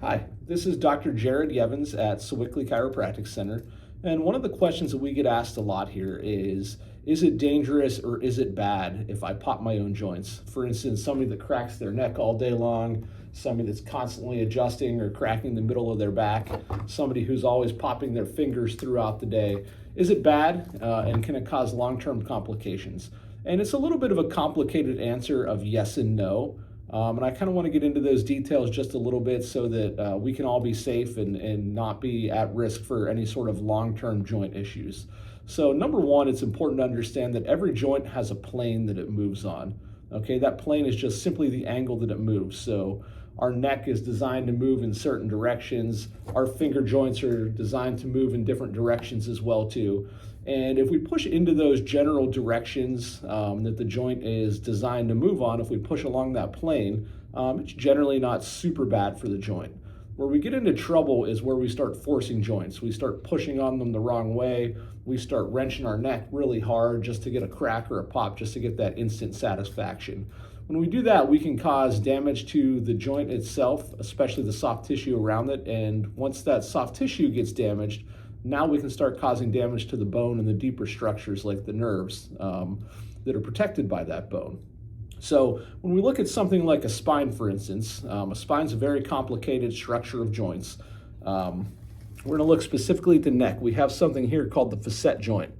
Hi, this is Dr. Jared Yevans at Sewickley Chiropractic Center, and one of the questions that we get asked a lot here is it dangerous or is it bad if I pop my own joints? For instance, somebody that cracks their neck all day long, somebody that's constantly adjusting or cracking the middle of their back, somebody who's always popping their fingers throughout the day. Is it bad and can it cause long-term complications? And it's a little bit of a complicated answer of yes and no. And I kind of want to get into those details just a little bit so that we can all be safe and not be at risk for any sort of long-term joint issues. So number one, it's important to understand that every joint has a plane that it moves on. Okay, that plane is just simply the angle that it moves. So our neck is designed to move in certain directions. Our finger joints are designed to move in different directions as well too. And if we push into those general directions that the joint is designed to move on, if we push along that plane, it's generally not super bad for the joint. Where we get into trouble is where we start forcing joints. We start pushing on them the wrong way. We start wrenching our neck really hard just to get a crack or a pop, just to get that instant satisfaction. When we do that, we can cause damage to the joint itself, especially the soft tissue around it. And once that soft tissue gets damaged, now we can start causing damage to the bone and the deeper structures like the nerves that are protected by that bone. So when we look at something like a spine, for instance, a spine's a very complicated structure of joints. We're going to look specifically at the neck. We have something here called the facet joint.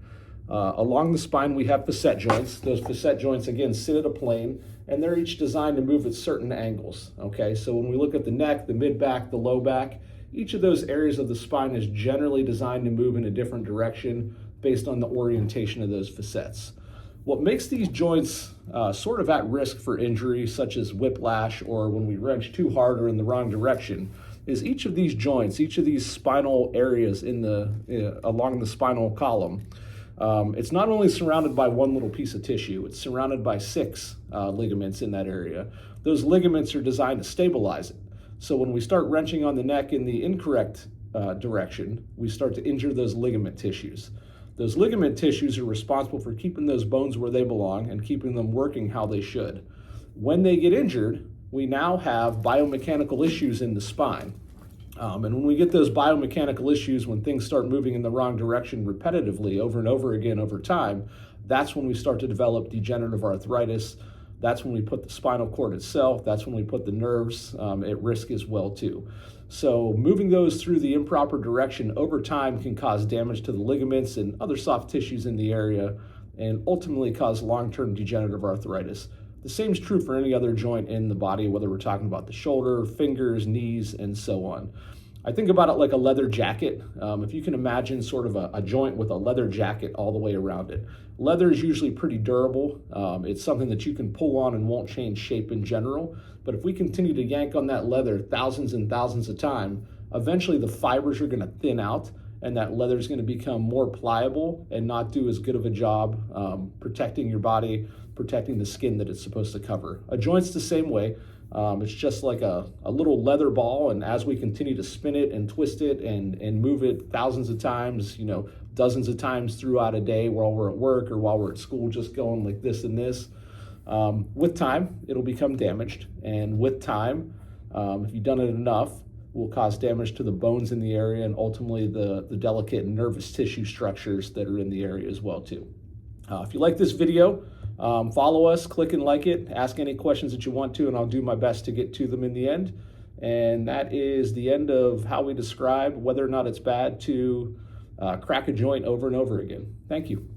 Along the spine, we have facet joints. Those facet joints, again, sit at a plane, and they're each designed to move at certain angles. Okay, so when we look at the neck, the mid-back, the low back, each of those areas of the spine is generally designed to move in a different direction based on the orientation of those facets. What makes these joints sort of at risk for injury, such as whiplash or when we wrench too hard or in the wrong direction, is each of these joints, each of these spinal areas along the spinal column. It's not only surrounded by one little piece of tissue, it's surrounded by 6 ligaments in that area. Those ligaments are designed to stabilize it. So when we start wrenching on the neck in the incorrect direction, we start to injure those ligament tissues. Those ligament tissues are responsible for keeping those bones where they belong and keeping them working how they should. When they get injured, we now have biomechanical issues in the spine. And when we get those biomechanical issues, when things start moving in the wrong direction repetitively over and over again over time, that's when we start to develop degenerative arthritis. That's when we put the spinal cord itself, that's when we put the nerves at risk as well too. So moving those through the improper direction over time can cause damage to the ligaments and other soft tissues in the area and ultimately cause long-term degenerative arthritis. The same is true for any other joint in the body, whether we're talking about the shoulder, fingers, knees, and so on. I think about it like a leather jacket. If you can imagine sort of a joint with a leather jacket all the way around it. Leather is usually pretty durable. It's something that you can pull on and won't change shape in general. But if we continue to yank on that leather thousands and thousands of times, eventually the fibers are going to thin out and that leather is going to become more pliable and not do as good of a job protecting your body, protecting the skin that it's supposed to cover. A joint's the same way. It's just like a little leather ball, and as we continue to spin it and twist it and move it thousands of times, dozens of times throughout a day while we're at work or while we're at school, just going like this and this, with time, it'll become damaged. And with time, if you've done it enough, will cause damage to the bones in the area and ultimately the delicate nervous tissue structures that are in the area as well too. If you like this video, follow us, click and like it, ask any questions that you want to, and I'll do my best to get to them in the end. And that is the end of how we describe whether or not it's bad to crack a joint over and over again. Thank you.